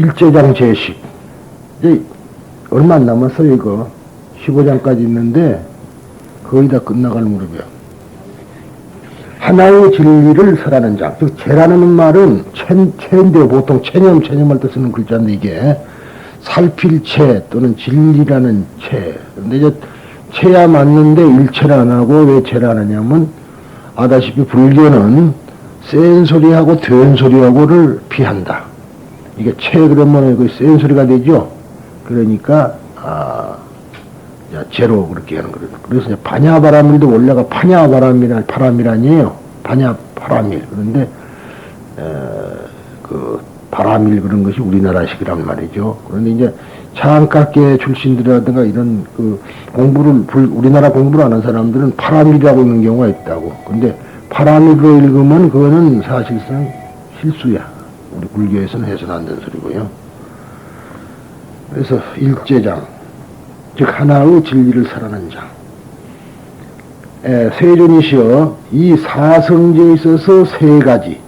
일제장 제10. 이제 얼마 안 남았어요, 이거. 15장까지 있는데, 거의 다 끝나갈 무렵이야. 하나의 진리를 설하는 장. 즉, 체라는 말은 체인데 보통 체념할 때 쓰는 글자인데, 이게 살필 체 또는 진리라는 체. 근데 이제 체야 맞는데 일체를 안 하고 왜 체를 안 하냐면, 아다시피 불교는 센 소리하고 된 소리하고를 피한다. 이게 체 그러면 그 센 소리가 되죠. 그러니까 제로 그렇게 하는 거예요. 그래서 이제 반야바라밀도 원래가 바람이라니에요. 반야바라밀. 그런데 그 바라밀 그런 것이 우리나라식이란 말이죠. 그런데 이제 창깎계 출신들이라든가 이런 그 우리나라 공부를 하는 사람들은 바라밀이라고 읽는 경우가 있다고. 근데 바라밀로 읽으면 그거는 사실상 실수야. 우리 불교에서는 해서는 안 되는 소리고요. 그래서 일제장, 즉 하나의 진리를 설하는 장. 세존이시여 이 사성제에 있어서 세 가지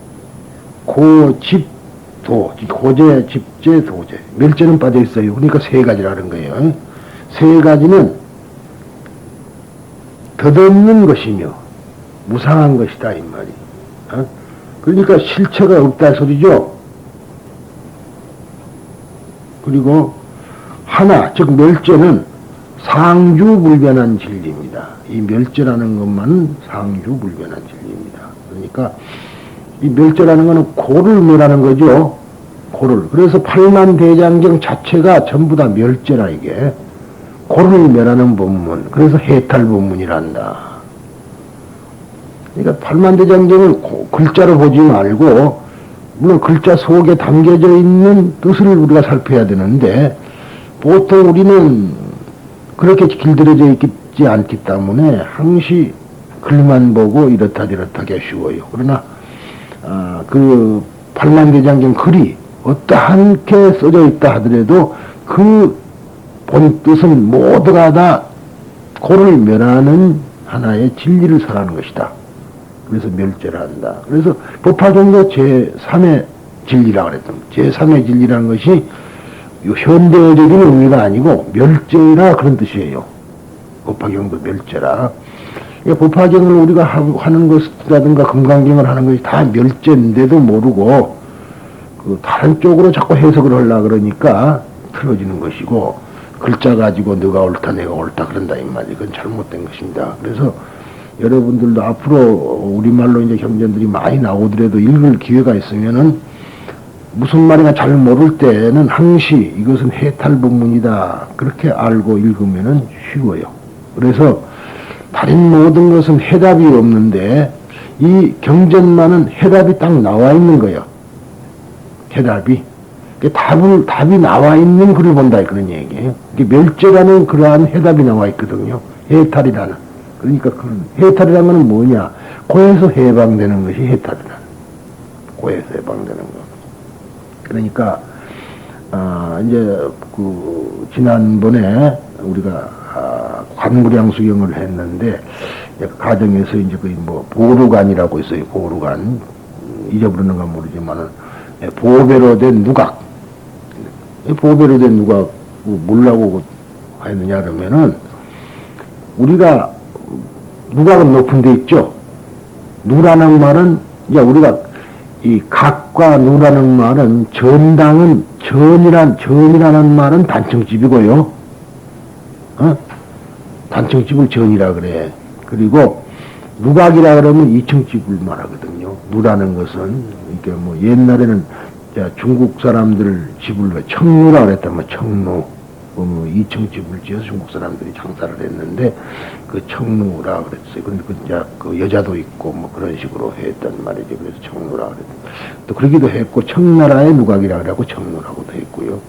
고집도, 고제, 집제, 도제. 멸제는 빠져 있어요. 그러니까 세 가지라는 거예요. 세 가지는 덧없는 것이며 무상한 것이다 이 말이. 그러니까 실체가 없다 소리죠. 그리고 하나, 즉 멸제는 상주불변한 진리입니다. 이 멸제라는 것만은 상주불변한 진리입니다. 그러니까 이 멸제라는 것은 고를 멸하는 거죠. 고를. 그래서 팔만대장경 자체가 전부 다 멸제라 이게. 고를 멸하는 법문. 그래서 해탈법문이란다. 그러니까 팔만대장경을 글자로 보지 말고 물론 글자 속에 담겨져 있는 뜻을 우리가 살펴야 되는데 보통 우리는 그렇게 길들여져 있지 않기 때문에 항시 글만 보고 이렇다 저렇다게 쉬워요. 그러나 그 팔만대장경 글이 어떠한게 써져 있다 하더라도 그 본 뜻은 모두가 다 고를 멸하는 하나의 진리를 설하는 것이다. 그래서 멸제를 한다. 그래서 법화경도 제3의 진리라고 그랬던 제3의 진리라는 것이 현대적인 의미가 아니고 멸제라 그런 뜻이에요. 법화경도 멸제라. 법화경을 우리가 하는 것이라든가 금강경을 하는 것이 다 멸제인데도 모르고 그 다른 쪽으로 자꾸 해석을 하려고 그러니까 틀어지는 것이고 글자 가지고 너가 옳다 내가 옳다 그런다 이 말이 그건 잘못된 것입니다. 그래서 여러분들도 앞으로 우리말로 이제 경전들이 많이 나오더라도 읽을 기회가 있으면은 무슨 말인가 잘 모를 때는 항시 이것은 해탈법문이다. 그렇게 알고 읽으면은 쉬워요. 그래서 다른 모든 것은 해답이 없는데 이 경전만은 해답이 딱 나와 있는 거예요. 해답이. 답이 나와 있는 글을 본다. 그런 얘기예요. 멸제라는 그러한 해답이 나와 있거든요. 해탈이라는. 그러니까 해탈이라는 건 뭐냐? 고에서 해방되는 것이 해탈이라는. 고에서 해방되는 것. 그러니까 이제 그 지난번에 우리가 관무량수경을 했는데 가정에서 이제 거의 뭐 보루관이라고 있어요. 보루관 잊어버리는가 모르지만은 보배로 된 누각. 보배로 된 누각 뭐라고 했느냐 그러면은 우리가 누각은 높은 데 있죠. 누라는 말은 이제 우리가 이 각과 누라는 말은 전이라는 말은 단청집이고요. 단청집을 전이라 그래. 그리고 누각이라 그러면 이청집을 말하거든요. 누라는 것은 이게 뭐 옛날에는 중국 사람들 집을 청루라 그랬다면 청루. 이청집을 지어서 중국 사람들이 장사를 했는데 그 청루라 그랬어요. 근데 그 여자도 있고 뭐 그런 식으로 했단 말이죠. 그래서 청루라 그랬어요. 또 그러기도 했고 청나라의 누각이라 그래갖고 청루라고도 했고요.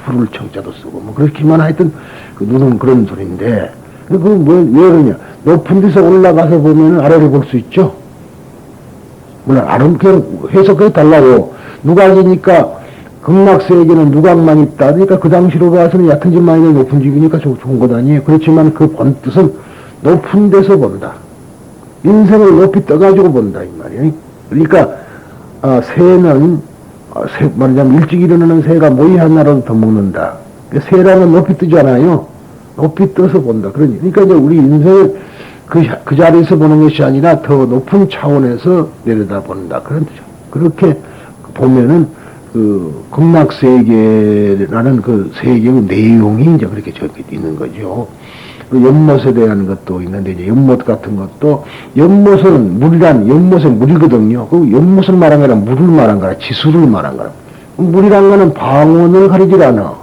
풀을 청자도 쓰고 뭐 그렇기만 하여튼 그 누는 그런 소리인데 왜 그러냐? 높은 데서 올라가서 보면은 아래를 볼 수 있죠. 물론 그냥 해석해 달라고. 누각이니까 극락세계는 누각만 있다. 그러니까 그 당시로 봐서는 얕은 집만 있는 높은 집이니까 좋은 것 아니에요. 그렇지만 그 본뜻은 높은 데서 본다. 인생을 높이 떠가지고 본다 이 말이에요. 그러니까 새는 말하자면 일찍 일어나는 새가 모이 하나라도 더 먹는다. 새라는 높이 뜨잖아요. 높이 떠서 본다. 그러니까 이제 우리 인생을 그 자리에서 보는 것이 아니라 더 높은 차원에서 내려다본다. 그런 뜻이죠. 그렇게 보면은 그 극락세계라는 그 세계의 내용이 이제 그렇게 적혀 있는 거죠. 그 연못에 대한 것도 있는데, 이제 연못 같은 것도, 연못은 연못은 물이거든요. 그 연못을 말한 거라 물을 말한 거라, 지수를 말한 거라. 물이란 거는 방언을 가리질 않아.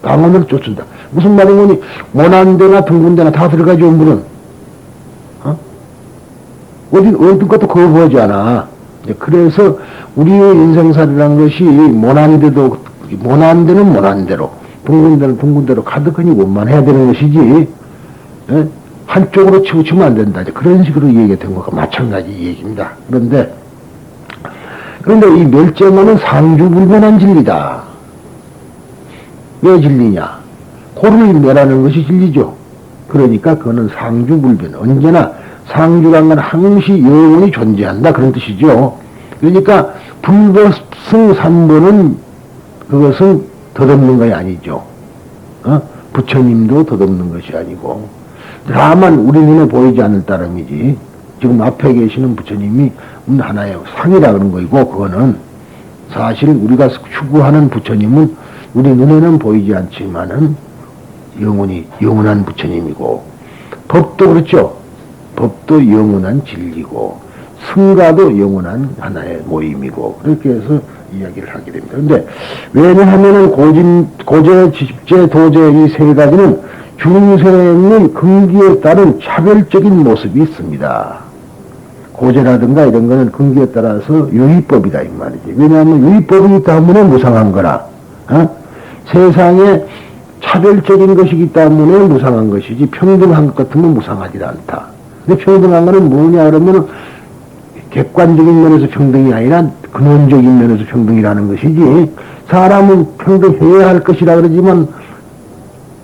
방언을 쫓는다. 무슨 말이니, 모난데나 둥근데나 다 들어가죠, 물은. 어떤 것도 거부하지 않아. 그래서 우리의 인생살이라는 것이 모난 데는 모난 대로, 둥근 데는 둥근 대로 가득하니 원만해야 되는 것이지, 한쪽으로 치우치면 안 된다. 그런 식으로 얘기가 된 것과 마찬가지 얘기입니다. 그런데 이 멸제만은 상주불변한 진리다. 왜 진리냐? 고를 멸하는 것이 진리죠. 그러니까 그거는 상주불변. 언제나 상주란 건 항시 영원히 존재한다. 그런 뜻이죠. 그러니까 불법성 삼보는 그것은 덧없는 것이 아니죠. 부처님도 덧없는 것이 아니고, 다만 우리 눈에 보이지 않을 따름이지. 지금 앞에 계시는 부처님이 하나의 상이라 그런 거이고, 그거는 사실 우리가 추구하는 부처님은 우리 눈에는 보이지 않지만은 영원한 부처님이고, 법도 그렇죠. 법도 영원한 진리고, 승가도 영원한 하나의 모임이고, 그렇게 해서 이야기를 하게 됩니다. 근데 왜냐하면은 고제, 집제, 도제 이 세 가지는 중생의 근기에 따른 차별적인 모습이 있습니다. 고제라든가 이런 거는 근기에 따라서 유의법이다 이 말이지. 왜냐하면 유의법이 때문에 무상한 거라. 세상에 차별적인 것이기 때문에 무상한 것이지, 평등한 것 같으면 무상하지 않다. 근데 평등한 거는 뭐냐 그러면 객관적인 면에서 평등이 아니라 근원적인 면에서 평등이라는 것이지, 사람은 평등해야 할 것이라 그러지만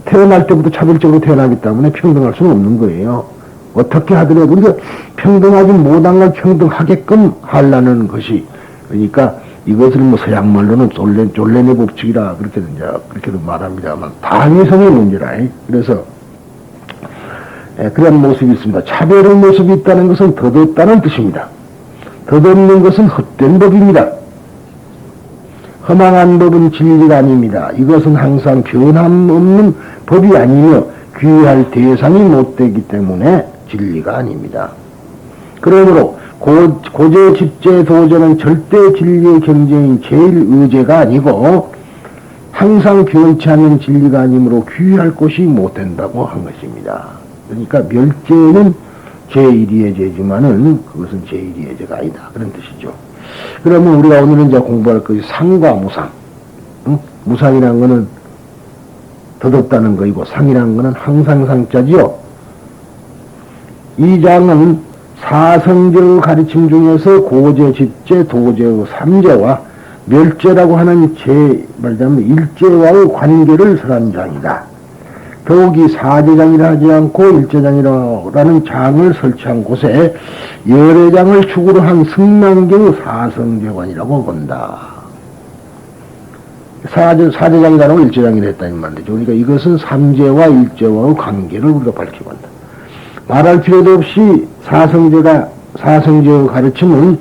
태어날 때부터 차별적으로 태어나기 때문에 평등할 수는 없는 거예요. 어떻게 하더라도 근데 평등하지 못한 걸 평등하게끔 하려는 것이, 그러니까 이것을 뭐 서양 말로는 졸레네 법칙이라 그렇게도 말합니다만 당위성의 문제라. 그래서 그런 모습이 있습니다. 차별의 모습이 있다는 것은 덧없다는 뜻입니다. 덧없는 것은 헛된 법입니다. 허망한 법은 진리가 아닙니다. 이것은 항상 변함없는 법이 아니며 귀할 대상이 못 되기 때문에 진리가 아닙니다. 그러므로 고제, 집제, 도제는 절대 진리의 경쟁인 제일 의제가 아니고 항상 변치 않는 진리가 아니므로 귀할 곳이 못 된다고 한 것입니다. 그러니까 멸제는 제1위의 죄지만은 그것은 제1위의 죄가 아니다. 그런 뜻이죠. 그러면 우리가 오늘은 이제 공부할 것이 상과 무상. 무상이라는 거는 덧없다는 거이고, 상이라는 거는 항상 상자지요. 이 장은 사성제의 가르침 중에서 고제, 집제, 도제의 삼제와 멸제라고 하는 말하자면 일제와의 관계를 설한 장이다. 더욱이 사제장이라 하지 않고 일제장이라는 장을 설치한 곳에 열애장을 축으로 한 승난경의 사성제관이라고 본다. 사제장이라고 일제장이라 했다는 말이죠. 그러니까 이것은 삼제와 일제와의 관계를 우리가 밝히고 한다. 말할 필요도 없이 사성제의 가르침은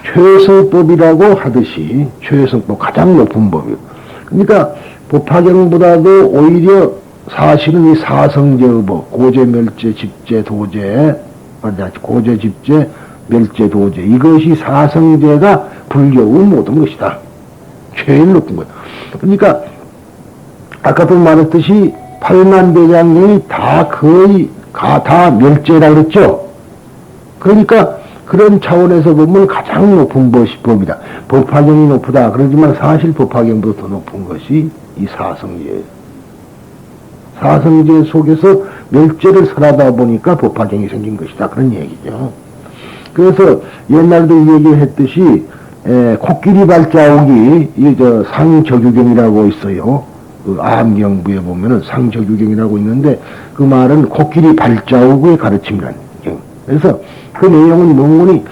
최성법이라고 하듯이 최성법, 가장 높은 법이고, 그러니까 법화경보다도 오히려 사실은 이 사성제의 법, 고제, 멸제, 집제, 도제, 고제, 집제, 멸제, 도제, 이것이 사성제가 불교의 모든 것이다. 제일 높은 것. 그러니까 아까도 말했듯이 팔만대장경이 다 거의 다 멸제라 그랬죠. 그러니까 그런 차원에서 보면 가장 높은 법이다. 법화경이 높다. 그러지만 사실 법화경보다 더 높은 것이 이 사성제예요. 사성제 속에서 멸제를 설하다 보니까 법화경이 생긴 것이다. 그런 얘기죠. 그래서 옛날도 이 얘기를 했듯이 코끼리 발자국이 상적유경이라고 있어요. 그 암경부에 보면은 상적유경이라고 있는데 그 말은 코끼리 발자국의 가르침이라는 얘기죠. 그래서 그 내용은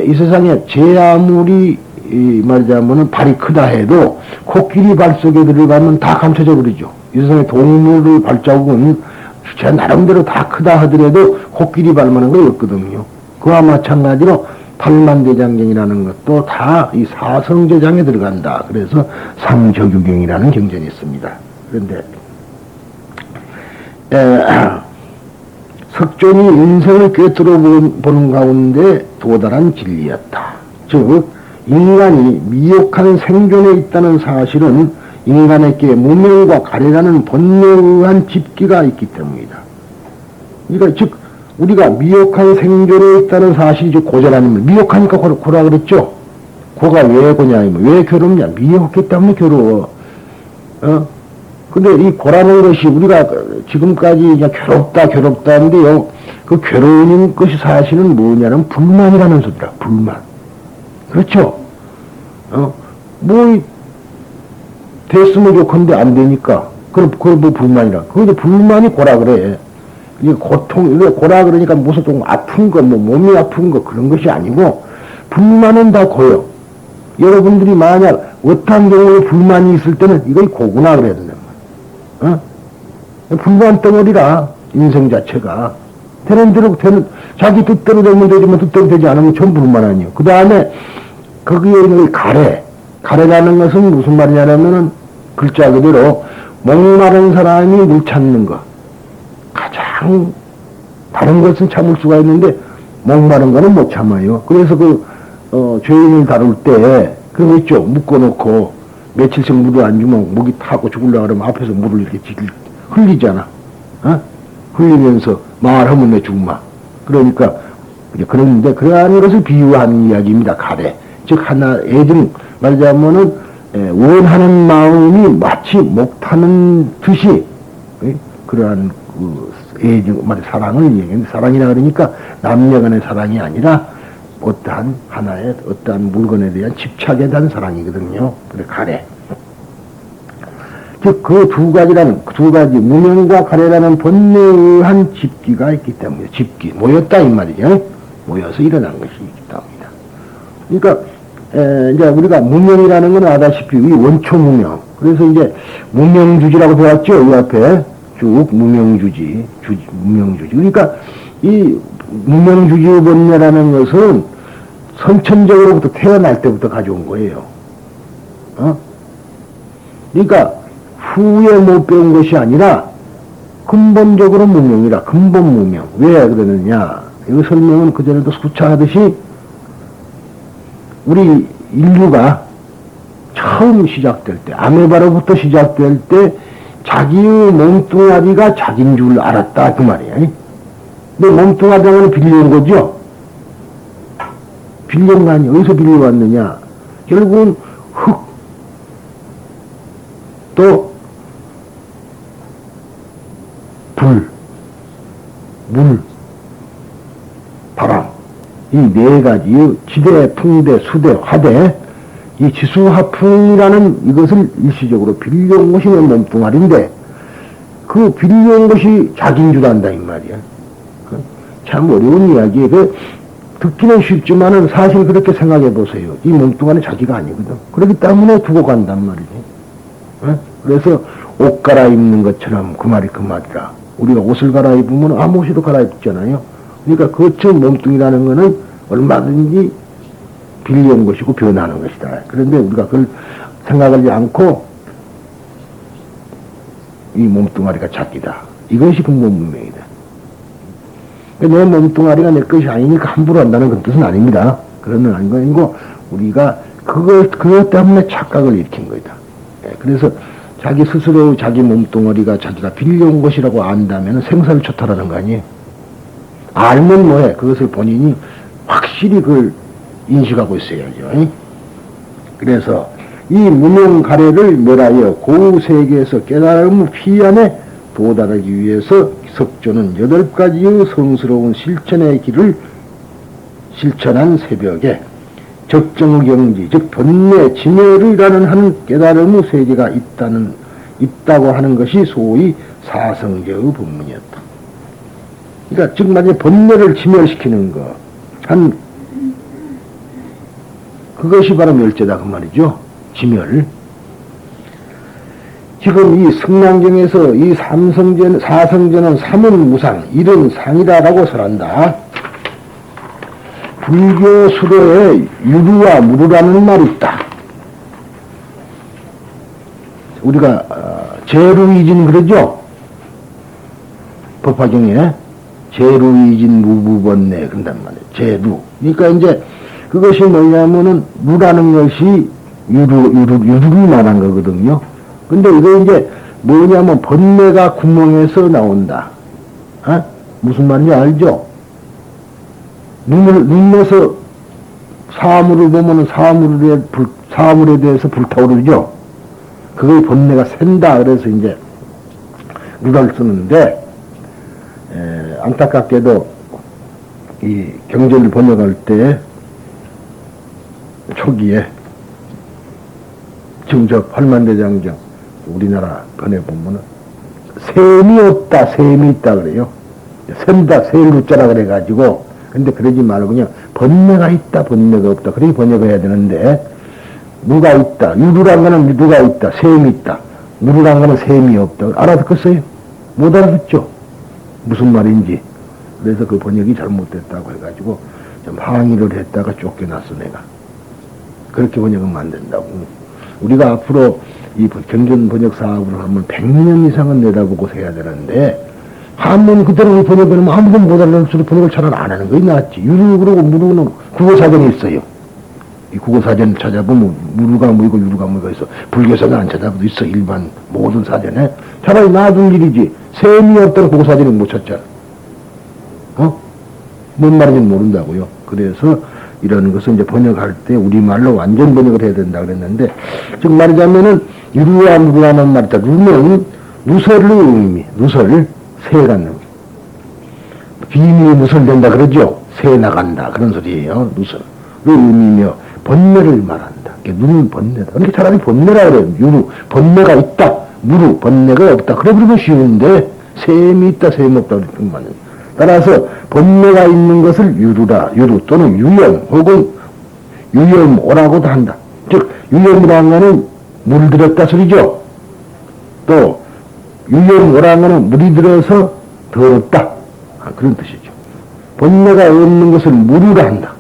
이 세상에 제 아무리 말하자면은 발이 크다 해도 코끼리 발 속에 들어가면 다 감춰져 버리죠. 이 세상에 동물의 발자국은 제 나름대로 다 크다 하더라도 코끼리 발만한 거 없거든요. 그와 마찬가지로 팔만대장경이라는 것도 다 이 사성제장에 들어간다. 그래서 삼저규경이라는 경전이 있습니다. 그런데 석존이 인생을 꿰뚫어 보는 가운데 도달한 진리였다. 즉 인간이 미혹한 생존에 있다는 사실은 인간에게 무명과 가래라는 본능에 의한 집기가 있기 때문이다. 그러니까 즉 우리가 미혹한 생존에 있다는 사실이 즉 고자라는 미혹하니까 고라 그랬죠. 고가 왜 고냐 왜 괴롭냐 미혹했기 때문에 괴로워. 근데 이 고라는 것이 우리가 지금까지 그냥 괴롭다 하는데요. 그 괴로운 것이 사실은 뭐냐면 불만이라는 소리라. 불만. 그렇죠? 뭐 됐으면 좋건데 안 되니까. 그걸 뭐 불만이라. 그게 불만이 고라 그래. 이게 고통, 이게 고라 그러니까 무슨 좀 아픈 거, 뭐 몸이 아픈 거 그런 것이 아니고 불만은 다 고요. 여러분들이 만약 어떤 경우에 불만이 있을 때는 이걸 고구나 그래야 된다. 불만 덩어리라 인생 자체가 되는 대로 자기 뜻대로 되면 되지만 뜻대로 되지 않으면 전부 불만 아니에요. 그 다음에 거기에 있는 가래라는 것은 무슨 말이냐면은 글자 그대로 목마른 사람이 물 찾는 거 가장 다른 것은 참을 수가 있는데 목마른 거는 못 참아요. 그래서 죄인을 다룰 때 그거 있죠. 묶어놓고 며칠씩 물을 안 주면 목이 타고 죽으려고 그러면 앞에서 물을 이렇게 흘리잖아. 흘리면서 말하면 내 죽마. 그러니까, 그런데 그러한 것을 비유한 이야기입니다. 가래. 즉, 애들, 말하자면은, 원하는 마음이 마치 목 타는 듯이, 그러한 사랑을 얘기하는데, 사랑이라 그러니까 남녀 간의 사랑이 아니라 어떠한 하나의 어떠한 물건에 대한 집착에 대한 사랑이거든요. 그래 가래. 즉 그 두 가지 무명과 가래라는 본능에 의한 집기가 있기 때문에 집기 모였다 이 말이죠. 모여서 일어난 것이 있기 때문이다. 그러니까 이제 우리가 무명이라는 건 아다시피 이 원초 무명. 그래서 이제 무명주지라고 배웠죠. 이 앞에 쭉 무명주지. 그러니까 이 무명주지의 본래라는 것은 선천적으로부터 태어날 때부터 가져온 거예요. 그러니까 후에 못 배운 것이 아니라 근본적으로 무명이라 근본 무명. 왜 그러느냐? 이 설명은 그전에도 수차하듯이 우리 인류가 처음 시작될 때 아메바로부터 시작될 때 자기의 몸뚱아리가 자기인 줄 알았다 그 말이에요. 근데 몸뚱아리는 빌려온 거죠. 빌려온 거 아니야. 어디서 빌려왔느냐. 결국은 흙, 또 불, 물, 바람. 이 네 가지, 지대, 풍대, 수대, 화대, 이 지수화풍이라는 이것을 일시적으로 빌려온 것이 내 몸뚱아리인데, 그 빌려온 것이 자기인 줄 안다, 이 말이야. 참 어려운 이야기예요. 듣기는 쉽지만은 사실 그렇게 생각해 보세요. 이 몸뚱아리 자기가 아니거든. 그렇기 때문에 두고 간단 말이지. 그래서 옷 갈아입는 것처럼 그 말이 그 말이라. 우리가 옷을 갈아입으면 아무 옷이도 갈아입잖아요. 그러니까 그처럼 몸뚱이라는 거는 얼마든지 빌려온 것이고 변하는 것이다. 그런데 우리가 그걸 생각하지 않고 이 몸뚱아리가 자기다. 이것이 근본 문명이다. 내 몸뚱아리가 내 것이 아니니까 함부로 한다는 그런 뜻은 아닙니다. 그런 건 아니고, 우리가 그것 때문에 착각을 일으킨 거다. 그래서 자기 스스로 자기 몸뚱아리가 자기가 빌려온 것이라고 안다면 생사를 거 아니에요. 알면 뭐해? 그것을 본인이 확실히 그걸 인식하고 있어야죠. 그래서 이 무명가래를 멸하여 고세계에서 깨달음의 피안에 도달하기 위해서 석조는 8가지의 성스러운 실천의 길을 실천한 새벽에 적정의 경지, 즉 본래 진열이라는 한 깨달음의 세계가 있다고 하는 것이 소위 사성제의 법문이었다. 그러니까 즉 만약에 본래를 진열시키는 거, 그것이 바로 멸제다 그 말이죠. 지멸. 지금 이 승랑경에서 이 사성제는 삼은 무상, 일은 상이다라고 설한다. 불교 수도에 유루와 무루라는 말이 있다. 우리가 제루이진 그러죠? 법화경에 제루이진 무부번뇌 그런단 말이에요. 제루. 그러니까 이제 그것이 뭐냐면은 루라는 것이 유루를 말한 거거든요. 근데 이거 이제 뭐냐면 번뇌가 구멍에서 나온다. 어? 무슨 말인지 알죠? 눈에서 사물을 보면은 사물에 대해서 불타오르죠? 그걸 번뇌가 샌다. 그래서 이제 루라를 쓰는데, 안타깝게도 이 경전을 번역할 때 초기에 지금 저 활만대장경 우리나라 번역보면은 셈이 없다, 셈이 있다 그래요. 셈다, 셀루자라 그래가지고 근데 그러지 말고 그냥 번뇌가 있다, 번뇌가 없다 그렇게 번역을 해야 되는데 누가 있다, 유루란 거는 누가 있다, 셈이 있다, 무루란 거는 셈이 없다. 알아듣겠어요? 못 알아듣죠? 무슨 말인지. 그래서 그 번역이 잘못됐다고 해가지고 좀 항의를 했다가 쫓겨났어 내가. 그렇게 번역하면 안 된다고. 우리가 앞으로 이 경전 번역 사업을 하면 100년 이상은 내다보고서 해야 되는데 한문 그대로 번역하면 아무도 못 알아듣는 번역을 차라리 안 하는 것이 낫지. 유루 그러고 무루는 국어사전이 있어요. 이 국어사전 찾아보면 무루가 뭐이고 유루가 뭐이고 있어. 불교사전 안 찾아봐도 있어. 일반 모든 사전에. 차라리 놔둘 일이지. 셈이 없다는 국어사전이 못 찾잖아. 뭔 말인지는 모른다고요. 그래서 이런 것은 이제 번역할 때 우리말로 완전 번역을 해야 된다 그랬는데, 즉 말하자면은 유루와 무루라는 말이다. 루는 누설을 의미, 누설, 새 갖는. 비밀이 누설된다 그러죠? 새 나간다. 그런 소리예요. 누설을 의미며 번뇌를 말한다. 눈은 번뇌다. 그러니까 차라리 번뇌라 그래요. 유루, 번뇌가 있다. 무루, 번뇌가 없다. 그래 부르면 쉬운데, 셈이 있다, 셈이 없다. 그런 말이에요. 따라서 번뇌가 있는 것을 유루 또는 유염 혹은 유염오라고도 한다. 즉 유염이라는 것은 물들었다 소리죠. 또 유염오라는 것은 물이 들어서 더럽다. 그런 뜻이죠. 번뇌가 없는 것을 무루라 한다.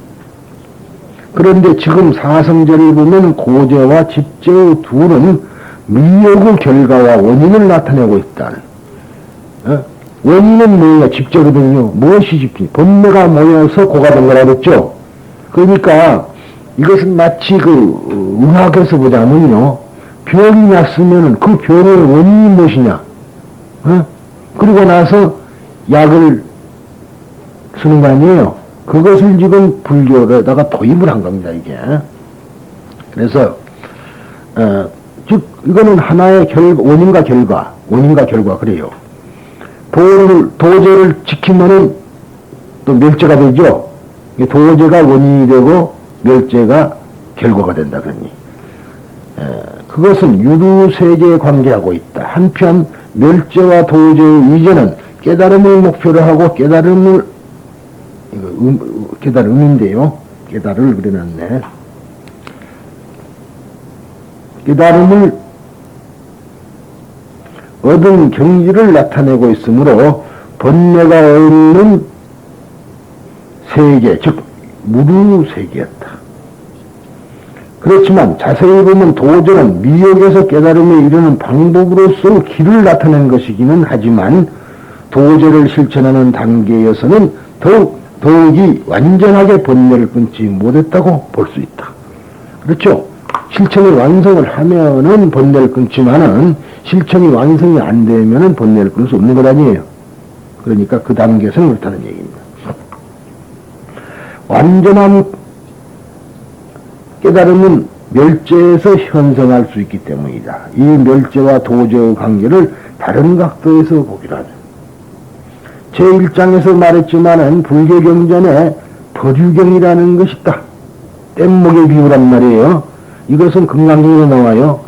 그런데 지금 사성제를 보면 고제와 집제의 둘은 미욕의 결과와 원인을 나타내고 있다는. 원인은 뭐냐? 집제거든요. 무엇이 집제? 번뇌가 모여서 고가 된 거라 그랬죠? 그러니까 이것은 마치 그 의학에서 보자면요. 병이 났으면은 그 병의 원인이 무엇이냐? 그리고 나서 약을 쓰는 거 아니에요? 그것을 지금 불교에다가 도입을 한 겁니다, 이게. 그래서, 즉, 이거는 하나의 원인과 결과, 그래요. 도제를 지키면은 또 멸제가 되죠. 도제가 원인이 되고 멸제가 결과가 된다 그러니. 그것은 유두세계에 관계하고 있다. 한편 멸제와 도제의 이전은 깨달음을 목표로 하고 깨달음인데요. 깨달음을 그려놨네. 깨달음을 얻은 경지를 나타내고 있으므로 번뇌가 없는 세계, 즉 무루세계였다. 그렇지만 자세히 보면 도저는 미혹에서 깨달음에 이르는 방법으로서 길을 나타낸 것이기는 하지만 도저를 실천하는 단계에서는 더욱이 완전하게 번뇌를 끊지 못했다고 볼 수 있다. 그렇죠? 실천이 완성을 하면은 번뇌를 끊지만은 실천이 완성이 안 되면은 번뇌를 끊을 수 없는 것 아니에요. 그러니까 그 단계에서는 그렇다는 얘기입니다. 완전한 깨달음은 멸제에서 현성할 수 있기 때문이다. 이 멸제와 도저의 관계를 다른 각도에서 보기로 하죠. 제1장에서 말했지만은 불교경전에 버류경이라는 것이 있다. 뗏목의 비유란 말이에요. 이것은 금강경에 나와요.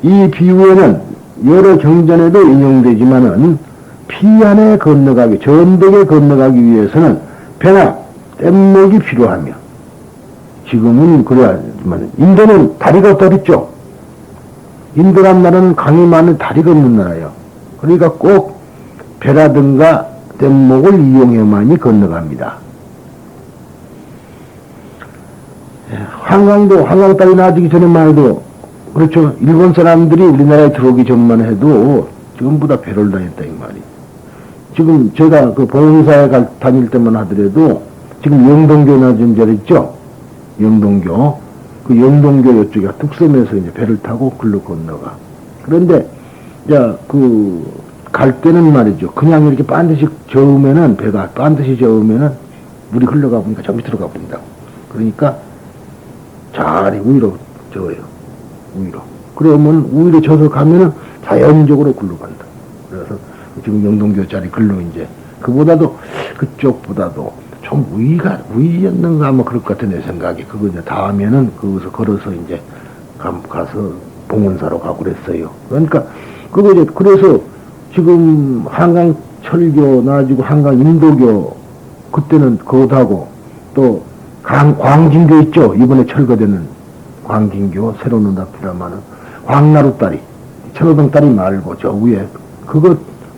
이 비유에는 여러 경전에도 인용되지만은 피안에 건너가기, 전백에 건너가기 위해서는 배나 뗏목이 필요하며 지금은 그래야지만, 인도는 다리가 더 있죠. 인도란 나라는 강이 많은 다리가 없는 나라예요. 그러니까 꼭 배라든가 뗏목을 이용해만이 건너갑니다. 한강 땅이 나아지기 전에만 해도, 그렇죠. 일본 사람들이 우리나라에 들어오기 전만 해도 전부 다 배를 다녔다, 이 말이. 지금 제가 그 봉사에 다닐 때만 하더라도, 지금 영동교나 좀 잘 있죠? 영동교. 그 영동교 이쪽에 뚝섬에서 이제 배를 타고 글로 건너가. 그런데, 자, 갈 때는 말이죠. 그냥 이렇게 반드시 저으면은, 배가 반드시 저으면은, 물이 흘러가 보니까 저 밑으로 가 버린다고. 그러니까, 잘 우위로 저어요. 우위로. 그러면 우위로 져서 가면은 자연적으로 글로 간다. 그래서 지금 영동교 자리 글로 이제, 그쪽보다도 좀 우위였는가 뭐 그럴 것 같아, 내 생각에. 그거 이제 다음에는 거기서 걸어서 이제 가서 봉원사로 가고 그랬어요. 그러니까, 그래서 지금 한강 철교 나아지고 한강 인도교, 그때는 그것하고 또 광진교 있죠? 이번에 철거되는 광진교, 새로 논답니다마는 광나루다리, 철호동다리 말고 저 위에,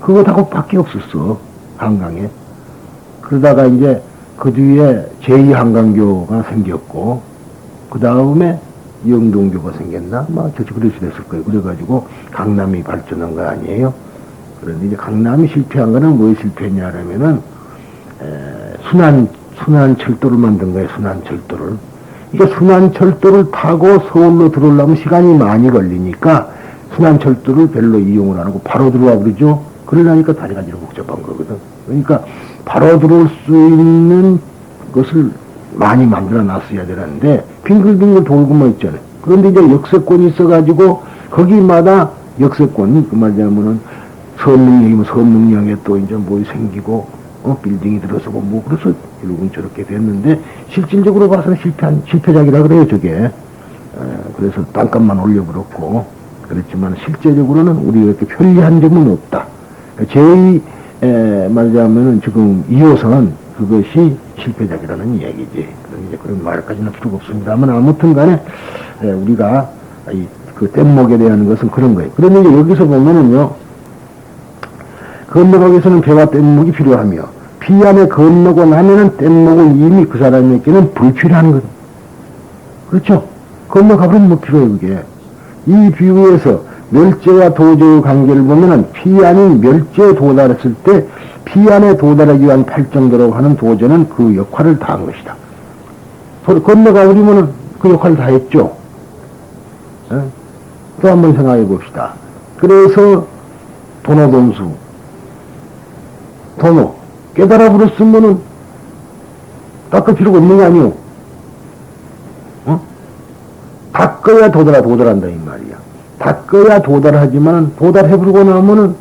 그것하고 밖에 없었어, 한강에. 그러다가 이제 그 뒤에 제2한강교가 생겼고, 그 다음에 영동교가 생겼나? 그렇게 됐을 거예요. 그래가지고 강남이 발전한 거 아니에요? 그런데 이제 강남이 실패한 거는 뭐 실패했냐면은, 순환철도를 만든 거예요, 순환철도를. 이게 순환철도를 타고 서울로 들어오려면 시간이 많이 걸리니까 순환철도를 별로 이용을 안 하고 바로 들어와 버리죠. 그러려니까 다리가 이렇게 복잡한 거거든. 그러니까 바로 들어올 수 있는 것을 많이 만들어 놨어야 되는데 빙글빙글 돌고만 있잖아요. 그런데 이제 역세권이 있어가지고 거기마다 역세권, 그 말하자면은 선릉역이면 선릉역에 또 이제 뭐 생기고 빌딩이 들어서고 뭐 그래서 결국은 저렇게 됐는데 실질적으로 봐서는 실패작이라 그래요, 저게. 그래서 땅값만 올려버렸고 그렇지만 실제적으로는 우리 이렇게 편리한 점은 없다. 말하자면은 지금 2호선 그것이 실패작이라는 이야기지. 이제 그런 말까지는 필요가 없습니다만 아무튼 간에 우리가 그 뗏목에 대한 것은 그런 거예요. 그런데 이제 여기서 보면은요, 건너가기 위해서는 배와 뗏목이 필요하며 비안에 건너고 나면은 뗏목은 이미 그 사람에게는 불필요한 거죠. 그렇죠? 건너가버리면 뭐 필요해요, 그게. 이 비유에서 멸제와 도저의 관계를 보면은 피안이 멸제에 도달했을 때 피안에 도달하기 위한 팔정도라고 하는 도저는 그 역할을 다한 것이다. 건너가버리면은 그 역할을 다 했죠. 또 한번 생각해 봅시다. 그래서 도노돈수, 도노, 깨달아 버렸으면은 닦을 필요가 없는 거 아니오? 닦아야 도달한다, 이 말이야. 닦아야 도달하지만, 도달해버리고 나면은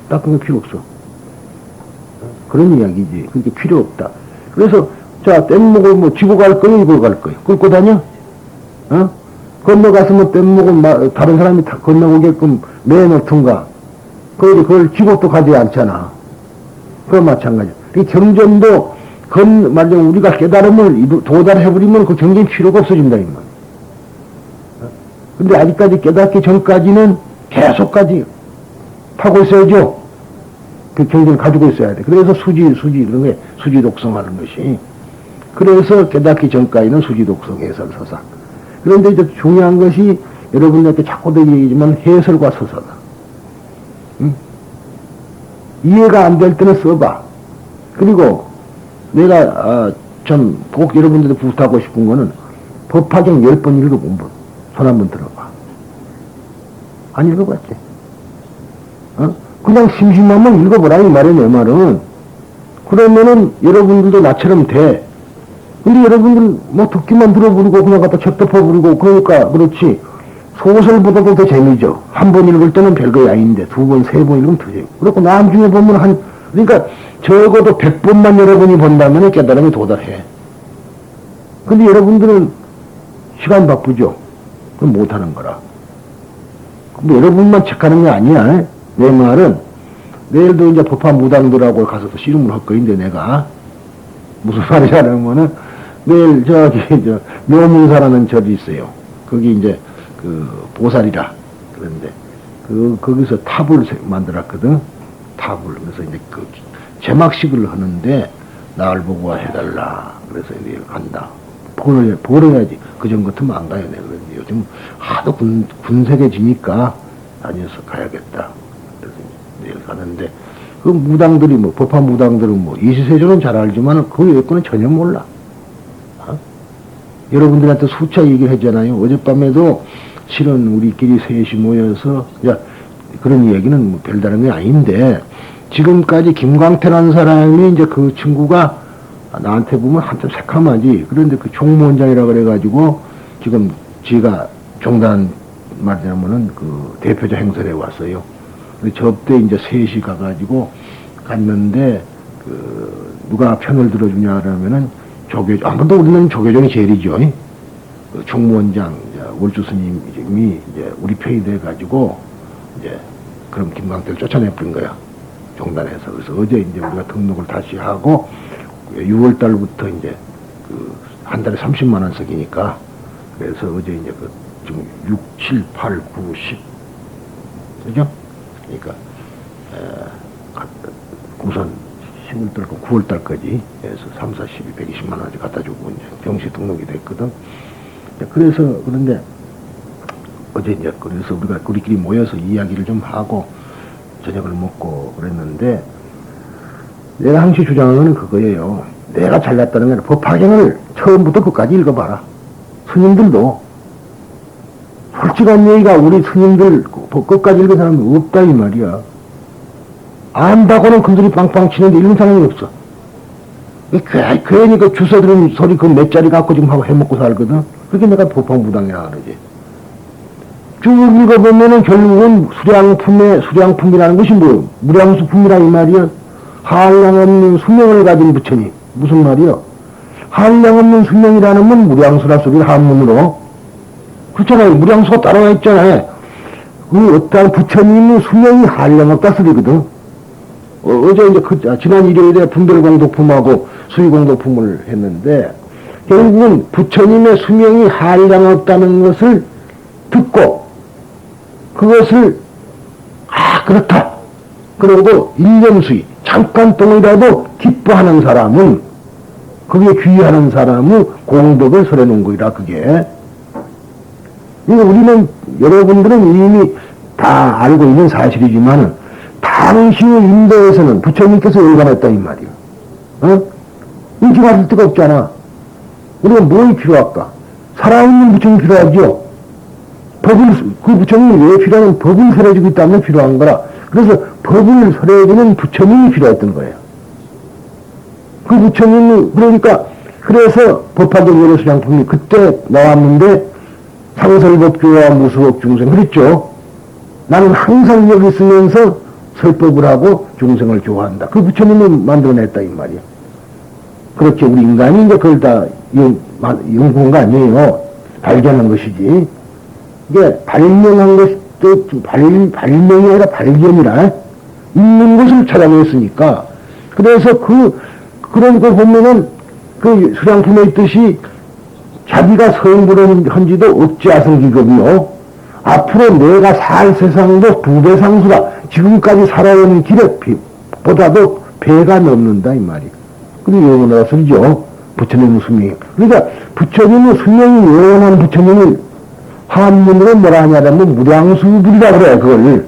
닦은 게 필요 없어. 그런 이야기지. 그게 필요 없다. 그래서, 자, 뗏목을 뭐 쥐고 갈 거야, 이거 갈 거야? 끌고 다녀? 건너가서 뭐 뗏목을 다른 사람이 다 건너오게끔 매놓든가. 그걸 쥐고 또 가지 않잖아. 그건 마찬가지야. 이 경전도, 말하자면 우리가 깨달음을 도달해버리면 그 경전이 필요가 없어진다, 이 말. 근데 아직까지 깨닫기 전까지는 계속까지 타고 있어야죠. 그 경전을 가지고 있어야 돼. 그래서 수지, 그런 게 수지독성하는 것이. 그래서 깨닫기 전까지는 수지독성 해설서사. 그런데 이제 중요한 것이 여러분들한테 자꾸도 얘기지만 해설과 서사다. 이해가 안 될 때는 써봐. 그리고 내가 좀 꼭 여러분들한테 부탁하고 싶은 거는 법화경 10번 읽어본 손 한번 들어봐. 안 읽어봤지? 그냥 심심하면 읽어보라, 이 말이야, 내 말은. 그러면은 여러분들도 나처럼 돼. 근데 여러분들 뭐 듣기만 들어부르고 그냥 갖다 책 덮어부르고 그러니까 그렇지. 소설보다도 더 재미죠. 한 번 읽을 때는 별거 아닌데 두 번, 세 번 읽으면 더 재미. 그렇고 나중에 보면 그러니까 적어도 100번만 여러분이 본다면 깨달음에 도달해. 근데 여러분들은 시간 바쁘죠. 그럼 못하는 거라. 뭐 여러분만 책하는 게 아니야. 내 말은 내일도 이제 법화 무당들하고 가서 또 씨름을 할 거인데 내가 무슨 말이냐면은 내일 묘문사라는 절이 있어요. 거기 이제 그 보살이라 그런데 거기서 탑을 만들었거든. 탑을. 그래서 이제 그 제막식을 하는데 나를 보고 해달라. 그래서 이제 간다. 벌어야지. 그전 같으면 안 가요. 내가 그런데 요즘 하도 군색해지니까 다녀서 가야겠다. 그래서 내일 가는데 그 무당들이 법화 무당들은 이시세조는 잘 알지만 그 여건은 전혀 몰라. 어? 여러분들한테 수차 얘기를 했잖아요. 어젯밤에도 실은 우리끼리 셋이 모여서 그런 얘기는 별다른 게 아닌데 지금까지 김광태라는 사람이 이제 그 친구가 나한테 보면 한참 새카마지. 그런데 그 총무원장이라 그래가지고 지금 지가 종단 말하자면은 그 대표자 행사에 왔어요. 저때 이제 셋이 가가지고 갔는데 누가 편을 들어주냐 그러면은 아무도 우리는 조계종이 제일이죠. 그 총무원장 월주 스님이 이제 우리 편이 돼가지고 이제 그럼 김광태를 쫓아내버린 거야. 종단에서. 그래서 어제 이제 우리가 등록을 다시 하고 6월 달부터 이제 한 달에 30만 원씩이니까 그래서 어제 이제 지금 6, 7, 8, 9, 10 그죠? 그러니까 우선 10월달과 9월달까지 해서 3, 4, 12, 120만 원씩 갖다 주고 이제 병시 등록이 됐거든. 그래서 그런데 어제 이제 그래서 우리끼리 모여서 이야기를 좀 하고 저녁을 먹고 그랬는데 내가 항시 주장하는 건 그거예요. 내가 잘났다는 게 아니라 법화경을 처음부터 끝까지 읽어봐라. 스님들도 솔직한 얘기가 우리 스님들 끝까지 읽은 사람이 없다 이 말이야. 안다고는 큰소리 빵빵 치는데 읽는 사람이 없어. 괜히 그 주워들은 소리 그 몇 자리 갖고 지금 하고 해먹고 살거든. 그게 내가 법화무당이라 그러지. 쭉 읽어보면은 결국은 수량품이라는 것이 무량수품이라 이 말이야. 한량 없는 수명을 가진 부처님. 무슨 말이야? 한량 없는 수명이라는 건 무량수라 소리를 한문으로. 그렇잖아요. 무량수가 따라와 있잖아요. 그 어떠한 부처님의 수명이 한량 없다 소리거든. 어제 이제 지난 일요일에 분별공덕품하고 수위공덕품을 했는데, 결국은 부처님의 수명이 한량 없다는 것을 듣고, 그것을, 그렇다. 그러고, 일념수위, 잠깐 동이라도 기뻐하는 사람은, 그게 귀하는 사람의 공덕을 설해놓은 거이라, 그게. 그러니까 우리는, 여러분들은 이미 다 알고 있는 사실이지만, 당시의 인도에서는 부처님께서 열반했다, 이 말이야. 인기 받을 데가 없잖아. 우리가 뭘 필요할까? 살아있는 부처님이 필요하죠? 그 부처님이 왜 필요하냐면 법을 설해주고 있다면 필요한 거라. 그래서 법을 설해주는 부처님이 필요했던 거예요. 그 부처님이, 그래서 법화경 여러수량품이 그때 나왔는데, 상설법교와 무수업 중생, 그랬죠? 나는 항상 여기 있으면서 설법을 하고 중생을 교화한다. 그 부처님이 만들어냈다, 이 말이야. 그렇게 우리 인간이 이제 그걸 다 연구한 거 아니에요. 발견한 것이지. 이게 발명한 것도 발명이 아니라 발견이라 있는 것을 찾아냈으니까. 그래서 그런 거 보면은 그 수량품에 있듯이 자기가 성불을 한 지도 억지아성기급이요. 앞으로 내가 살 세상도 2배 상수다. 지금까지 살아온 길에 보다도 배가 넘는다 이 말이야. 근데 영원하다 소리죠. 부처님의 수명이. 그러니까 부처님의 수명이 영원한 부처님을 한문으로 뭐라 하냐면 무량수불이라 그래 그걸.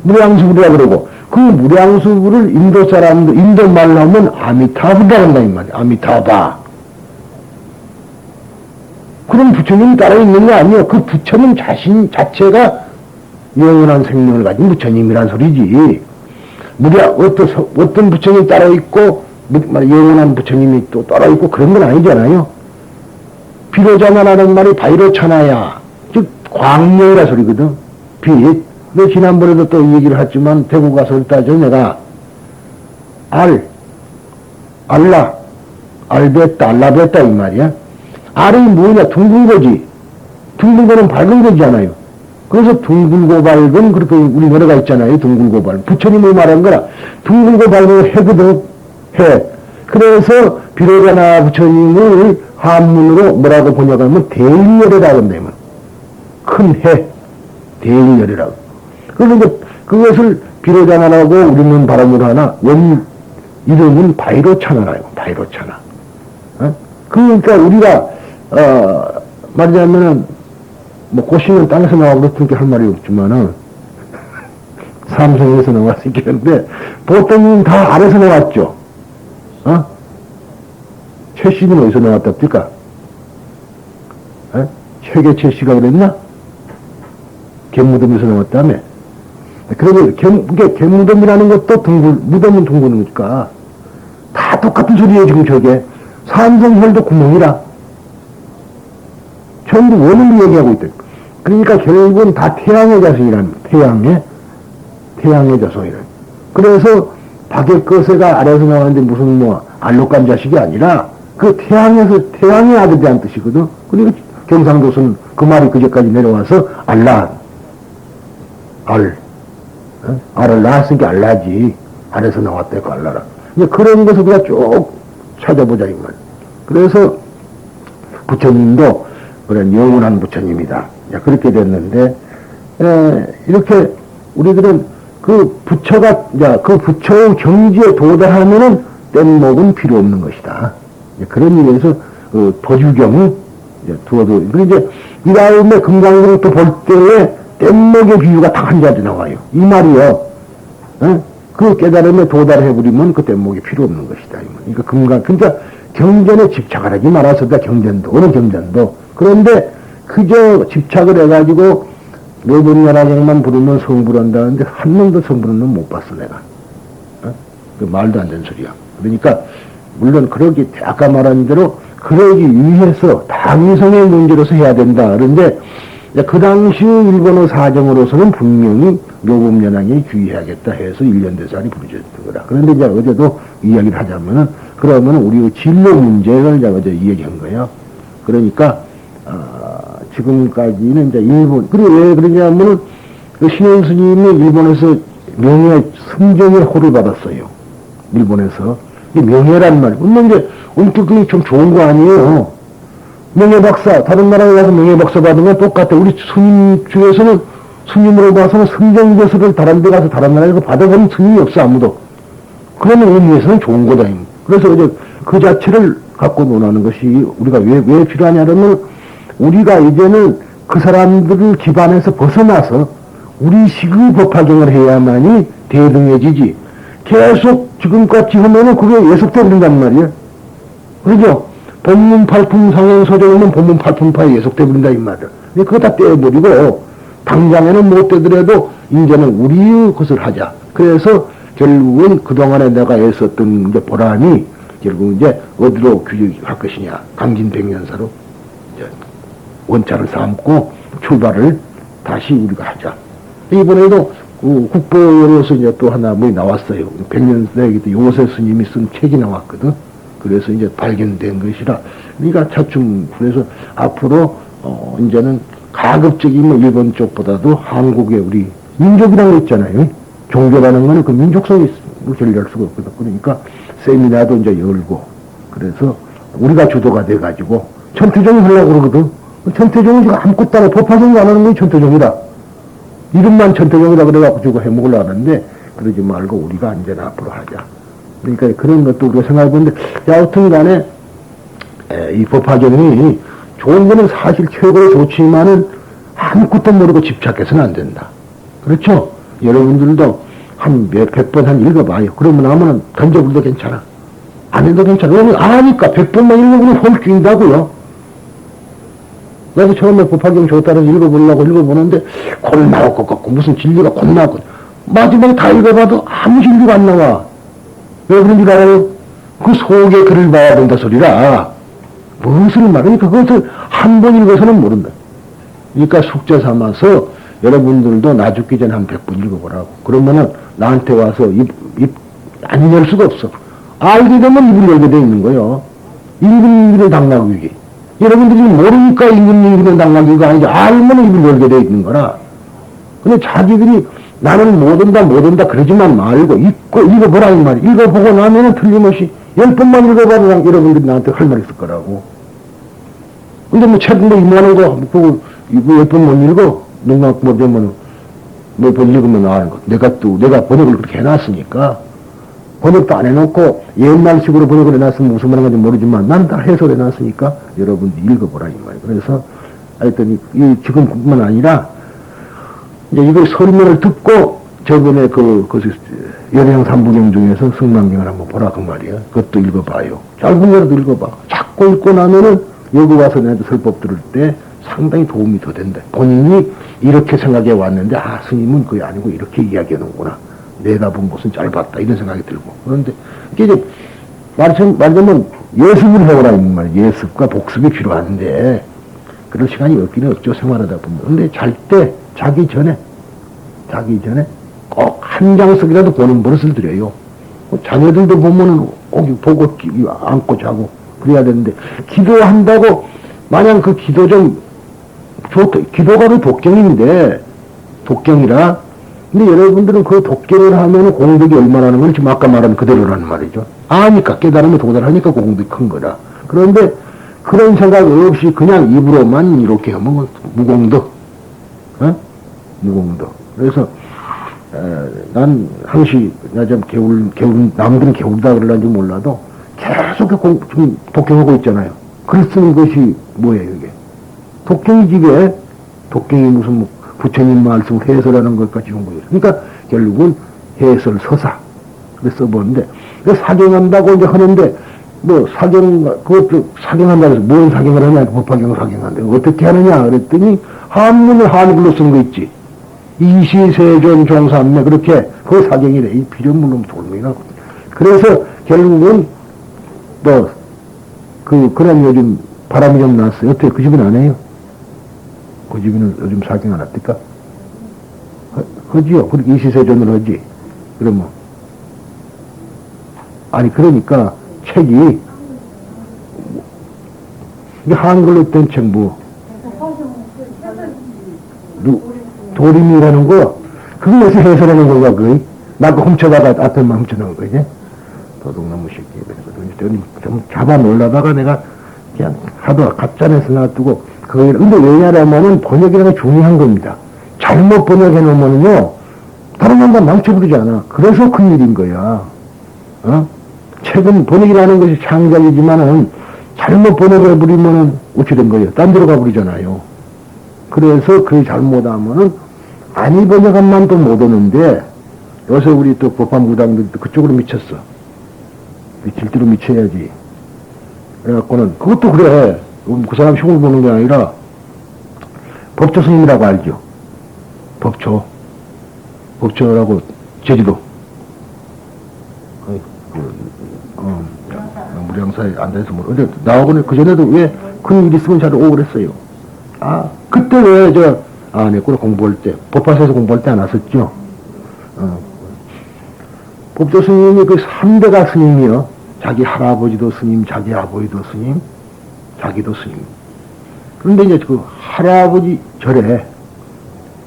무량수불이라 그러고 그 무량수불을 인도 사람들 인도 말로 하면 아미타바라 한다 이 말이야. 아미타바. 그럼 부처님이 따로 있는 게 아니야. 그 부처님 자체가 영원한 생명을 가진 부처님이란 소리지. 어떤 부처님이 따로 있고, 영원한 부처님이 또 따로 있고, 그런 건 아니잖아요. 비로자나라는 말이 바이로천하야. 즉, 광명이라 소리거든. 빛. 근데 지난번에도 또 얘기를 했지만, 대구 가서 그랬다죠, 내가. 알라베타, 이 말이야. 알이 뭐냐? 둥근 거지. 둥근 거는 밝은 거잖아요. 그래서 둥글고 밝은, 그렇게 우리 노래가 있잖아요. 둥글고 밝은. 부처님이 말한 거라. 둥글고 밝은 해거든. 해. 그래서 비로자나 부처님을 한문으로 뭐라고 번역하면 대일열이라고 한다면 큰 해, 대일열이라고. 그래서 이제 그것을 비로자나라고 우리는 발음을 하나, 원 이름은 바이로차나라요. 바이로차나. 어? 그러니까 우리가 말하자면은 뭐 고시는 땅에서 나오고 그렇게 할 말이 없지만은 삼성에서 나왔으니까 근데 보통은 다 아래서 나왔죠. 어? 최씨는 어디서 나왔답니까? 세계 최씨가 그랬나? 갯무덤에서 나왔다며. 그러면 갯무덤이라는 것도 무덤은 둥그니까 다 똑같은 소리예요. 지금 저게 삼성혈도 구멍이라 전부 원을 얘기하고 있대. 그러니까 결국은 다 태양의 자손이란 태양의 자손이란. 그래서 박의 거세가 아래에서 나왔는데 무슨 뭐 알록간 자식이 아니라 그 태양의 아들이란 뜻이거든. 그러니까 경상도서는 그 말이 그제까지 내려와서 알을 낳았으니까 알라지. 아래서 나왔다 그 알라라. 그런 것을 우리가 쭉 찾아보자 이 말. 그래서 부처님도 그런 영원한 부처님이다. 그렇게 됐는데 이렇게 우리들은 그 부처의 경지에 도달하면은 뗏목은 필요 없는 것이다. 그런 의미에서 도주경을 두어도 이제 이 다음에 금강경을 또 볼 때에 뗏목의 비유가 딱 한 자리 나와요. 이 말이요. 그 깨달음에 도달해버리면 그 뗏목이 필요 없는 것이다. 그러니까 경전에 집착을 하지 말아서다. 경전도 어느 경전도. 그런데 그저 집착을 해가지고 묘분연화경만 부르면 성불한다는데 한 명도 성불하는 놈 못 봤어 내가. 그 말도 안 되는 소리야. 그러니까 물론 그러기 아까 말한 대로 그러기 위해서 당위성의 문제로서 해야 된다. 그런데 그 당시 일본어 사정으로서는 분명히 묘분연화경이 주의해야겠다 해서 1년대살이 부르셨던 거다. 그런데 이제 어제도 이야기를 하자면은 그러면 우리 진로 문제를 어제 이야기한 거예요. 그러니까 지금까지는 이제 일본, 그리고 왜 그러냐면은, 신원 스님이 일본에서 명예 승정의 호를 받았어요. 일본에서. 명예란 말. 물론 이제, 엄격히 좀 좋은 거 아니에요. 명예 박사, 다른 나라에 가서 명예 박사 받으면 똑같아. 우리 스님 중에서는, 스님으로 봐서는 승정교수를 다른 데 가서 다른 나라에서 받아본 스님이 없어, 아무도. 그러면 의미에서는 좋은 거다. 그래서 이제 그 자체를 갖고 논하는 것이 우리가 왜 필요하냐면, 우리가 이제는 그 사람들을 기반에서 벗어나서 우리 식의 법화경을 해야만이 대등해지지. 계속 지금까지 하면은 그게 예속돼 버린단 말이에요. 그러죠? 본문 팔품 상행 소정은 본문 팔품파에 예속돼 버린다 이 말이야. 그거 다 떼어버리고 당장에는 못 되더라도 이제는 우리의 것을 하자. 그래서 결국은 그동안에 내가 애썼던 이제 보람이 결국 이제 어디로 규정할 것이냐. 강진백년사로 원차를 삼고 출발을 다시 우리가 하자. 이번에도 국보로서 이제 또 하나 뭐 나왔어요. 백년사에게 요새 스님이 쓴 책이 나왔거든. 그래서 이제 발견된 것이라. 그러니까 차츰 그래서 앞으로 이제는 가급적이면 뭐 일본 쪽보다도 한국의 우리 민족이라고 했잖아요. 종교라는 거는 그 민족성이 결리할 수가 없거든. 그러니까 세미나도 이제 열고 그래서 우리가 주도가 돼가지고 천태종이 하려고 그러거든. 천태종은 지금 아무것도 안 해. 법화경도 안 하는 게 천태종이다. 이름만 천태종이다 그래갖고 주고 해먹으려고 하는데 그러지 말고 우리가 언제나 앞으로 하자. 그러니까 그런 것도 우리가 생각해보는데 여하튼 간에 이 법화경이 좋은 거는 사실 최고로 좋지만은 아무것도 모르고 집착해서는 안 된다. 그렇죠? 여러분들도 한 백 번 한 읽어봐요. 그러면 나면은 던져버려도 괜찮아. 안 해도 괜찮아. 왜냐면 아니까 100번만 읽어보면 홀 끼인다고요. 나도 처음에 법화경 좋다고 읽어보려고 읽어보는데 곧 나올 것 같고 무슨 진리가 곧 나올 것 같고 마지막에 다 읽어봐도 아무 진리가 안 나와. 왜 그런 줄 알아요? 그 속에 글을 봐야 된다 소리라. 무엇을 말해? 그것을 한 번 읽어서는 모른다. 그러니까 숙제 삼아서 여러분들도 나 죽기 전에 한 100번 읽어보라고. 그러면은 나한테 와서 입 안 열 수가 없어. 알게 되면 입을 열게 돼 있는 거예요. 임금님들의 당나귀기. 여러분들이 모르니까 임금님들의 당나귀가 아니지 알면 입을 열게 돼 있는 거라. 근데 자기들이 나는 못 온다 그러지만 말고 읽어보라 이 말이야. 읽어보고 나면은 틀림없이 10번만 읽어봐도 그냥 여러분들이 나한테 할 말 있을 거라고. 근데 뭐 책 뭐 이만한 거, 그거 10번 못 읽어? 농락 뭐 되면 몇 번 읽으면 아는 거. 내가 번역을 그렇게 해놨으니까. 번역도 안 해놓고 옛날식으로 번역을 해놨으면 무슨 말인 건지 모르지만 난 다 해설해놨으니까 여러분들이 읽어보라 이 말이에요. 그래서 하여튼 이 지금뿐만 아니라 이제 이걸 설명을 듣고 저번에 그 연행 삼부경 중에서 승만경을 한번 보라 그 말이에요. 그것도 읽어봐요. 짧은 거라도 읽어봐. 자꾸 읽고 나면은 여기 와서 내가 설법 들을 때 상당히 도움이 더 된다. 본인이 이렇게 생각해 왔는데 아 스님은 그게 아니고 이렇게 이야기하는구나. 내가 본 것은 짧았다 이런 생각이 들고. 그런데 이게 이제 말하자면 예습을 해오라 이 말이에요. 예습과 복습이 필요한데 그럴 시간이 없기는 없죠 생활하다 보면. 근데 잘 때 자기 전에 꼭 한 장석이라도 보는 버릇을 들여요. 자녀들도 보면은 꼭 보고 안고 자고 그래야 되는데 기도한다고 마냥 그 기도 기도가 그 독경인데 독경이라. 근데 여러분들은 그 독경을 하면 공덕이 얼마나 하는 건 지금 아까 말한 그대로라는 말이죠. 아니까 깨달으면 도달하니까 공덕이 큰 거라. 그런데 그런 생각 없이 그냥 입으로만 이렇게 하면 무공덕, 무공덕. 그래서 난 항시 나 좀 남들은 게으르다 그러는지 몰라도 계속 지금 독경하고 있잖아요. 글 쓰는 것이 뭐예요 이게? 독경이지게 독경이 무슨 뭐 부처님 말씀 해설하는 것까지 온 거예요. 그러니까 결국은 해설 서사 그래 써보는데 사경한다고 이제 하는데 뭐 그것도 사경한다고 해서 뭔 사경을 하냐 법화경 사경한다 어떻게 하느냐 그랬더니 한문을 한글로 쓰는 거 있지. 이시세존 종삼매 그렇게 그 사경이래. 이 비전문은 돌멩이라고. 그래서 결국은 그런 요즘 바람이 좀 났어요. 어떻게 그 집은 안 해요? 그 집은 요즘 사경 안 합니까? 하지요. 그렇게 이시세존을 하지. 그러면 아니 그러니까 책이 이게 한글로 된 책 뭐 도림이라는 거 그걸 왜서 해설하는 건가 그게? 나 그 훔쳐다가 앞에만 훔쳐놓은 거지. 도둑나무 새끼. 좀 잡아 놀라다가 내가 그냥 하도 가짜내서 놔두고 그거 근데 왜냐하면은 번역이라는 게 중요한 겁니다. 잘못 번역해 놓으면은요 다른 양반 망쳐버리지 않아. 그래서 큰일인 거야. 책은 번역이라는 것이 창작이지만은 잘못 번역해 버리면은 어찌 된 거예요? 딴 데로 가버리잖아요. 그래서 그 잘못하면은 아니 번역한만도 못 오는데 요새 우리 또 법화무당들도 그쪽으로 미쳤어. 질대로 미쳐야지. 그래갖고는 그것도 그래. 그 사람 시골 보는 게 아니라 법조 스님이라고 알죠. 법조라고 제주도 무량사에 앉아서 뭐 근데 나오고는 그전에도 왜 큰 일 있으면 잘 오고 그랬어요. 그때 왜 내 거를 공부할 때 법화사에서 공부할 때 안 왔었죠. 법조 스님이 그 3대가 스님이요. 자기 할아버지도 스님, 자기 아버지도 스님, 자기도 스님. 그런데 이제 그 할아버지 절에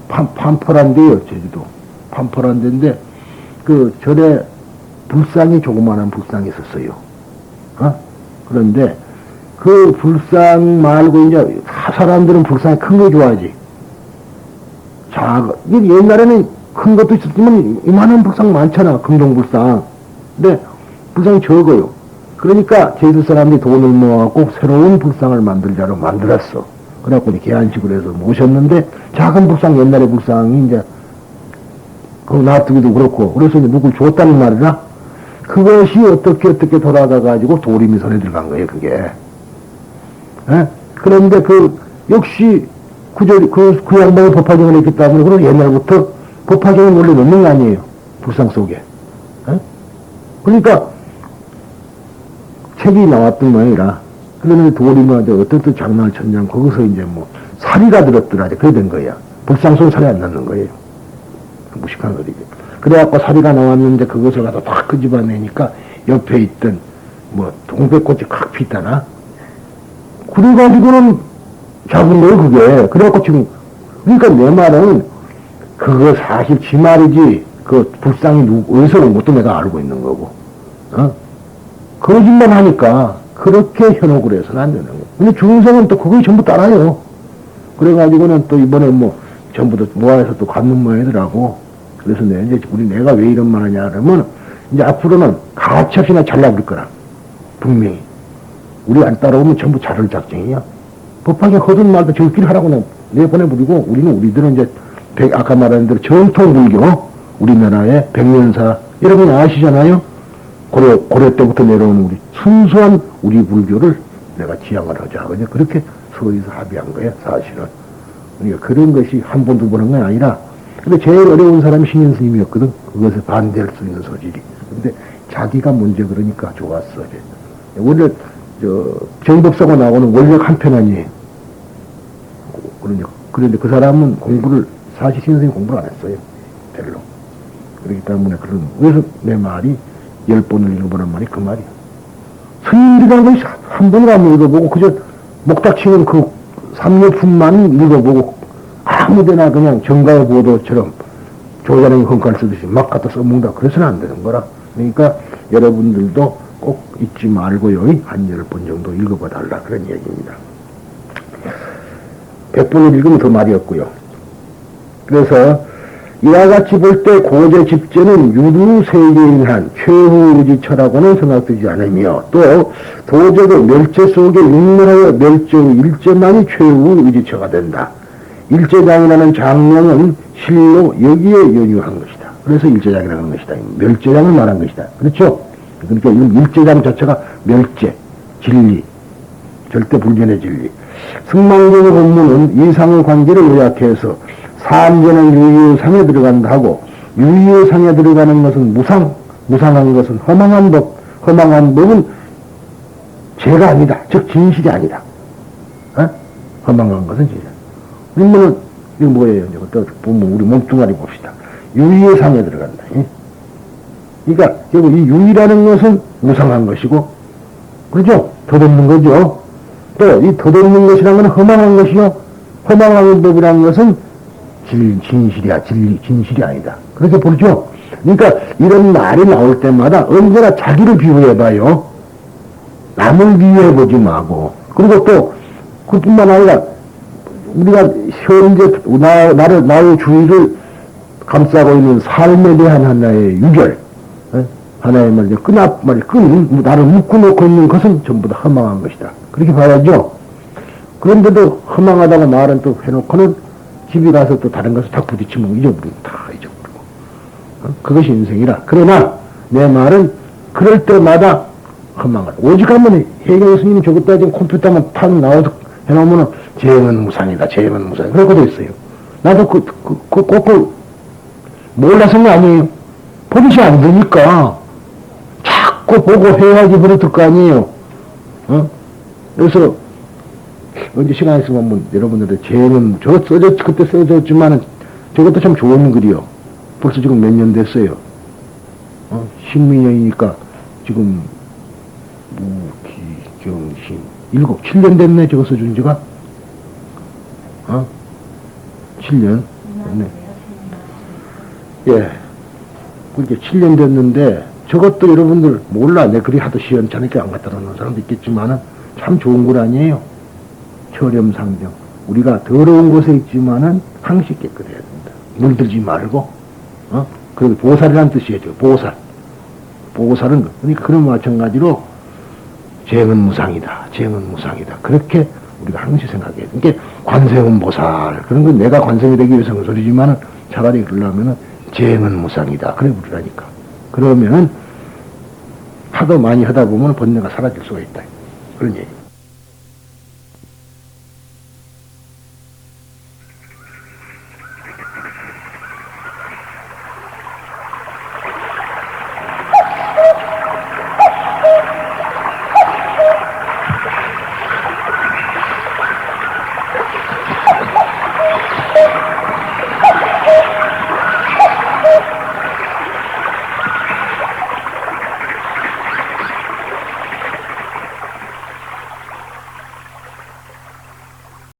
판포란데요, 제주도. 판포란데인데 그 절에 불상이 조그마한 불상이 있었어요. 그런데 그 불상 말고 이제 사람들은 불상이 큰 거 좋아하지. 옛날에는 큰 것도 있었지만 이만한 불상 많잖아. 금동불상. 근데 불상이 적어요. 그러니까 제주도 사람들이 돈을 모아갖고 새로운 불상을 만들자로 만들었어. 그래갖고 계안식으로 해서 모셨는데 작은 불상 옛날의 불상이 이제 그거 놔두기도 그렇고 그래서 이제 누굴 줬다는 말이라 그것이 어떻게 돌아가가지고 도림이 손에 들어간 거예요 그게. 그런데 역시 그 양반이 법화경을 했기 때문에 그런 옛날부터 법화경은 원래 넣는 거 아니에요 불상 속에. 그러니까 책이 나왔던 모양이라 그러면 도림한테 어떤 장난을 쳤냐면 거기서 이제 뭐 사리가 들었더라 그래 된 거야. 불상 속에 살이 안 넣는 거예요. 무식한 거지. 그래갖고 사리가 나왔는데 그것을 갖다 탁 끄집어내니까 옆에 있던 뭐 동백꽃이 칵 피다나 그래가지고는 잡은 거예요 그게. 그래갖고 지금 그러니까 내 말은 그거 사실 지 말이지 그 불상이 어디서 온 것도 내가 알고 있는 거고 거짓말 하니까 그렇게 현혹을 해서는 안 되는 거예요. 근데 중생은 또 그걸 전부 따라요. 그래가지고는 또 이번에 뭐 전부 다 모아서 또 갖는 모양이더라고. 그래서 내가 왜 이런 말 하냐 그러면 이제 앞으로는 가차없이나 잘나버릴 거라. 분명히. 우리 안 따라오면 전부 자를 작정이야. 법하게 허든 말도 저끼리 하라고 내보내버리고 우리들은 이제 아까 말한 대로 정통 불교 우리나라의 백년사 여러분이 아시잖아요. 고려 때부터 내려온 우리 순수한 우리 불교를 내가 지향을 하자. 그냥 그렇게 서울에서 합의한 거예요, 사실은. 그러니까 그런 것이 한 번, 두 번 한 건 아니라, 근데 제일 어려운 사람이 신현 스님이었거든. 그것에 반대할 수 있는 소질이. 근데 자기가 먼저 그러니까 좋았어. 원래, 정법사고 나오는 원력 한 편 아니에요. 그런데 그 사람은 공부를, 사실 신현 스님 공부를 안 했어요. 별로. 그렇기 때문에 그래서 내 말이 10번을 읽어보란 말이 그 말이야. 스님이라는 것이 한 번을 안 읽어보고 그저 목닥치는 그 삼료품만 읽어보고 아무데나 그냥 정가의 보도처럼 조자랭이 헝칼 쓰듯이 막 갖다 써먹는다. 그래서는 안 되는 거라. 그러니까 여러분들도 꼭 잊지 말고요. 한 10번 정도 읽어봐 달라. 그런 얘기입니다. 100번을 읽으면 더 말이 없고요. 그래서 이와 같이 볼 때 고제 집제는 유두세계인한 최후의지처라고는 생각되지 않으며 또 도저도 멸제 속에 육멸하여 멸제의 일제만이 최후의지처가 된다. 일제장이라는 장명은 실로 여기에 연유한 것이다. 그래서 일제장이라는 것이다. 멸제장을 말한 것이다. 그렇죠? 그러니까 일제장 자체가 멸제, 진리, 절대 불변의 진리. 승망경의 본문은 이상의 관계를 요약해서 산재는 유유상에 들어간다 하고 유유상에 들어가는 것은 무상한 것은 허망한 법, 허망한 법은 죄가 아니다. 즉 진실이 아니다. 어? 허망한 것은 진실. 우리는 이거 뭐예요? 이제 보면 우리 몸뚱아리 봅시다. 유유상에 들어간다. 그러니까 결국 이 유유라는 것은 무상한 것이고, 그렇죠? 덧없는 거죠. 또 이 덧없는 것이라는 건 허망한 것이요. 허망한 법이라는 것은 진실이야, 진실이 아니다. 그렇게 보죠. 그러니까 이런 말이 나올 때마다 언제나 자기를 비유해봐요. 남을 비유해보지 말고. 그리고 또, 그뿐만 아니라, 우리가 현재, 나의 주위를 감싸고 있는 삶에 대한 하나의 유결, 하나의 나를 묶어놓고 있는 것은 전부 다 허망한 것이다. 그렇게 봐야죠. 그런데도 허망하다고 말은 또 해놓고는 집에 가서 또 다른 것을 다 부딪히면 잊어버리고, 다 잊어버리고. 그것이 인생이라. 그러나, 내 말은 그럴 때마다 허망하다. 오직 한번 해경 스님이 저것도 지금 컴퓨터만 탁 나와서 해놓으면 재행은 무상이다, 재행은 무상이다. 그럴 것도 있어요. 나도 꼭 몰라서는 아니에요. 버릇이 안 되니까. 자꾸 보고 해야지 버릇할 거 아니에요. 그래서, 언제 시간 있으면 한번 여러분들의 재는 그때 써졌지만은 저것도 참 좋은 글이요. 벌써 지금 몇 년 됐어요. 10년이니까 지금 무기경신 7년 됐네. 저거 써준 지가 7년 됐네. 예, 그렇게 7년 됐는데 저것도 여러분들 몰라. 내 글이 하도 시원찮게 안 갖다 놓는 사람도 있겠지만은 참 좋은 글 아니에요. 철염상정. 우리가 더러운 곳에 있지만은 항시 깨끗해야 된다. 물들지 말고, 그리고 보살이라는 뜻이죠. 보살은, 그러니까 그런 마찬가지로, 재행은 무상이다. 재행은 무상이다. 그렇게 우리가 항시 생각해야 돼. 그러니까 관세음 보살. 그런 건 내가 관세음이 되기 위해서는 소리지만은 차라리 그러려면은 재행은 무상이다. 그래 부르라니까. 그러면은 하도 많이 하다 보면 번뇌가 사라질 수가 있다. 그런 얘기.